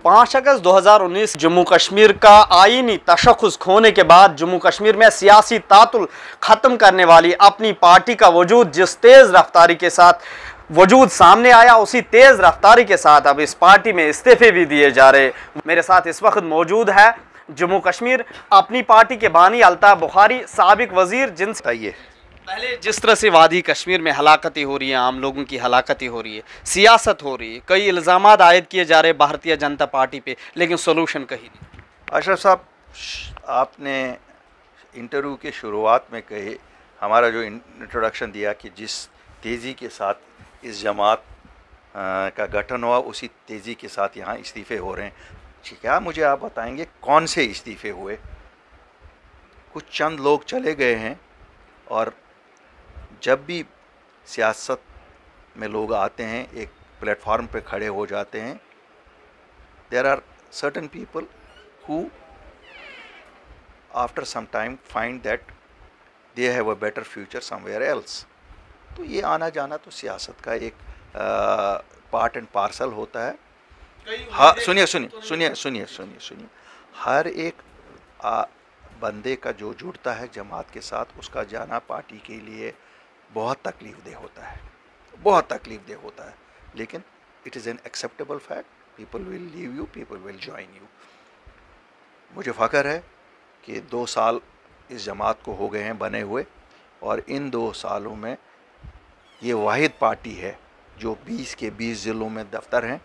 5 अगस्त 2019 जम्मू कश्मीर का आईनी तशख़्ख़ुस खोने के बाद जम्मू कश्मीर में सियासी तातुल ख़त्म करने वाली अपनी पार्टी का वजूद जिस तेज़ रफ्तारी के साथ वजूद सामने आया, उसी तेज़ रफ्तारी के साथ अब इस पार्टी में इस्तीफ़े भी दिए जा रहे। मेरे साथ इस वक्त मौजूद है जम्मू कश्मीर अपनी पार्टी के बानी अल्ताफ़ बुखारी, साबिक वज़ीर, जिनसे बताइए पहले जिस तरह से वादी कश्मीर में हलाकतें हो रही हैं, आम लोगों की हलाकतें हो रही है, सियासत हो रही है, कई इल्ज़ामात आयद किए जा रहे हैं भारतीय जनता पार्टी पे, लेकिन सोल्यूशन कहीं नहीं। अशरफ साहब, आपने इंटरव्यू के शुरुआत में कहे, हमारा जो इंट्रोडक्शन दिया कि जिस तेज़ी के साथ इस जमात का गठन हुआ उसी तेज़ी के साथ यहाँ इस्तीफ़े हो रहे हैं, क्या मुझे आप बताएंगे कौन से इस्तीफ़े हुए? कुछ चंद लोग चले गए हैं, और जब भी सियासत में लोग आते हैं, एक प्लेटफॉर्म पे खड़े हो जाते हैं, there are certain people who after some time find that they have a better future somewhere else. तो ये आना जाना तो सियासत का एक पार्ट एंड पार्सल होता है। हाँ, सुनिए, हर एक बंदे का जो जुड़ता है जमात के साथ, उसका जाना पार्टी के लिए बहुत तकलीफ़देह होता है, लेकिन it is an acceptable fact. People will leave you, people will join you. मुझे फ़ख्र है कि 2 साल इस जमात को हो गए हैं बने हुए, और इन 2 सालों में ये वाहिद पार्टी है जो 20 के 20 ज़िलों में दफ्तर हैं,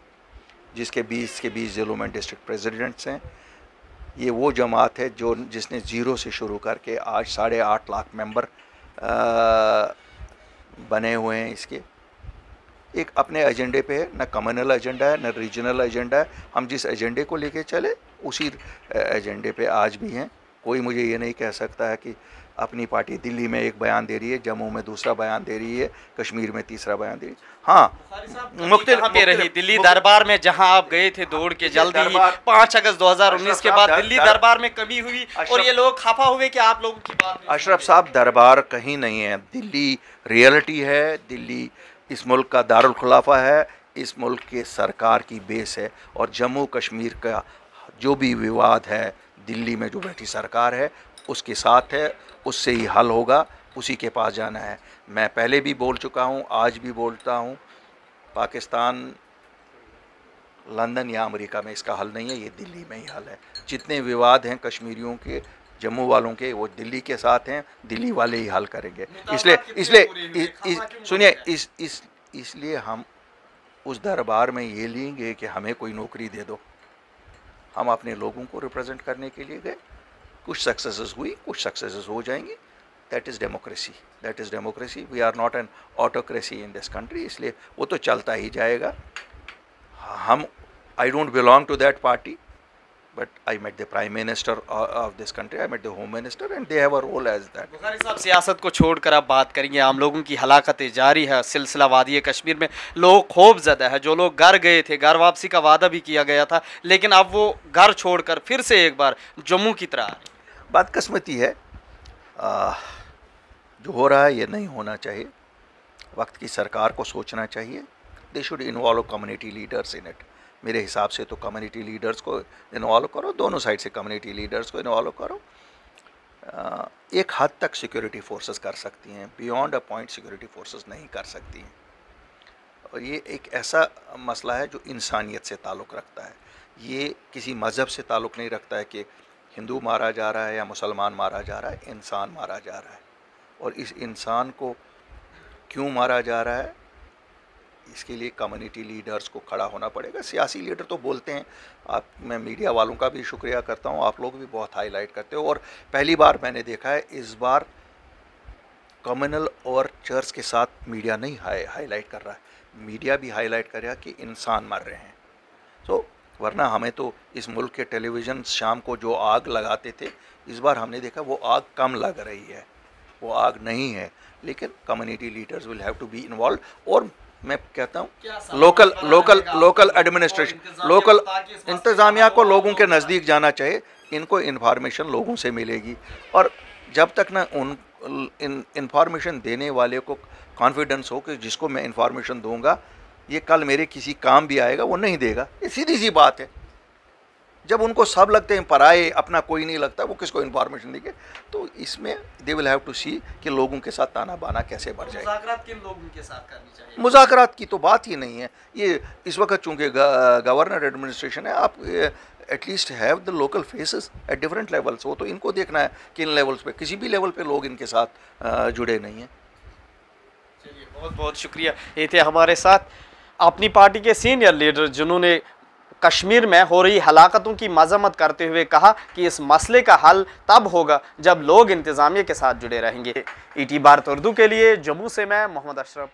जिसके 20 के 20 ज़िलों में डिस्ट्रिक्ट प्रेसिडेंट्स हैं। ये वो जमात है जिसने ज़ीरो से शुरू करके आज 8.5 लाख मेंबर बने हुए हैं। इसके एक अपने एजेंडे पे है, न कम्युनल एजेंडा है न रीजनल एजेंडा है। हम जिस एजेंडे को लेके चले उसी एजेंडे पे आज भी हैं। कोई मुझे ये नहीं कह सकता है कि अपनी पार्टी दिल्ली में एक बयान दे रही है, जम्मू में दूसरा बयान दे रही है, कश्मीर में तीसरा बयान दे रही है। हाँ, मुख्तलिफ दिल्ली दरबार में जहां आप गए थे दौड़ के, जल्दी ही 5 अगस्त 2019 के बाद दिल्ली दरबार में कमी हुई और ये लोग खफा हुए कि आप लोगों की बात। अशरफ साहब, दरबार कहीं नहीं है, दिल्ली रियलिटी है। दिल्ली इस मुल्क का दारुल खुलाफा है, इस मुल्क के सरकार की बेस है, और जम्मू कश्मीर का जो भी विवाद है दिल्ली में जो बैठी सरकार है उसके साथ है, उससे ही हल होगा, उसी के पास जाना है। मैं पहले भी बोल चुका हूँ, आज भी बोलता हूँ, पाकिस्तान, लंदन या अमेरिका में इसका हल नहीं है, ये दिल्ली में ही हल है। जितने विवाद हैं कश्मीरियों के, जम्मू वालों के, वो दिल्ली के साथ हैं, दिल्ली वाले ही हल करेंगे। इसलिए हम उस दरबार में ये लेंगे कि हमें कोई नौकरी दे दो। हम अपने लोगों को रिप्रेजेंट करने के लिए गए, कुछ सक्सेसेस हुई, कुछ सक्सेसेस हो जाएंगी। That is democracy. We are not an autocracy in this country, इसलिए वो तो चलता ही जाएगा। हम I don't belong to that party, but I met the prime minister of this country, I met the home minister, and they have a role as that. Bukhari साहब, सियासत को छोड़कर आप बात करेंगे, आम लोगों की हलाकतें जारी है, सिलसिला वादी कश्मीर में लोग खौफ ज़दा है। जो लोग घर गए थे, घर वापसी का वादा भी किया गया था, लेकिन अब वो घर छोड़कर फिर से एक बार जम्मू की तरह। बदकिस्मती है, जो हो रहा है ये नहीं होना चाहिए। वक्त की सरकार को सोचना चाहिए। They should involve community leaders in it. मेरे हिसाब से तो कम्युनिटी लीडर्स को इन्वॉल्व करो, दोनों साइड से कम्युनिटी लीडर्स को इन्वॉल्व करो। एक हद तक सिक्योरिटी फोर्सेस कर सकती हैं, beyond a point security forces नहीं कर सकती हैं। और ये एक ऐसा मसला है जो इंसानियत से ताल्लुक़ रखता है। ये किसी मज़हब से ताल्लुक़ नहीं रखता है कि हिंदू मारा जा रहा है या मुसलमान मारा जा रहा है। इंसान मारा जा रहा है, और इस इंसान को क्यों मारा जा रहा है, इसके लिए कम्युनिटी लीडर्स को खड़ा होना पड़ेगा। सियासी लीडर तो बोलते हैं, मैं मीडिया वालों का भी शुक्रिया करता हूँ, आप लोग भी बहुत हाईलाइट करते हो। और पहली बार मैंने देखा है इस बार कम्युनल और चर्च के साथ मीडिया नहीं हाईलाइट कर रहा है, मीडिया भी हाईलाइट कर रहा है कि इंसान मर रहे हैं। तो वरना हमें तो इस मुल्क के टेलीविज़न शाम को जो आग लगाते थे, इस बार हमने देखा वो आग कम लग रही है, वो आग नहीं है। लेकिन community leaders will have to be involve. और मैं कहता हूँ लोकल एडमिनिस्ट्रेशन, लोकल इंतज़ामिया को लोगों के नज़दीक जाना चाहिए। इनको इन्फॉर्मेशन लोगों से मिलेगी, और जब तक ना इंफॉर्मेशन देने वाले को कॉन्फिडेंस हो कि जिसको मैं इंफॉर्मेशन दूंगा ये कल मेरे किसी काम भी आएगा, वो नहीं देगा। ये सीधी सी बात है। जब उनको सब लगते हैं पराए, अपना कोई नहीं लगता, वो किसको इन्फॉर्मेशन देंगे? तो इसमें दे विल हैव टू सी कि लोगों के साथ ताना बाना कैसे बढ़ जाए। मुज़ाकरात किन लोगों के साथ करनी चाहिए? मुज़ाकरात की तो बात ही नहीं है। ये इस वक्त चूँकि गवर्नर एडमिनिस्ट्रेशन है, आप at least have the local faces at different levels. वो तो इनको देखना है कि इन लेवल्स पे, किसी भी लेवल पे लोग इनके साथ जुड़े नहीं हैं। चलिए, बहुत बहुत शुक्रिया। ये थे हमारे साथ अपनी पार्टी के सीनियर लीडर जिन्होंने कश्मीर में हो रही हलाकतों की मजम्मत करते हुए कहा कि इस मसले का हल तब होगा जब लोग इंतज़ामिया के साथ जुड़े रहेंगे। ET भारत उर्दू के लिए जम्मू से मैं मोहम्मद अशरफ।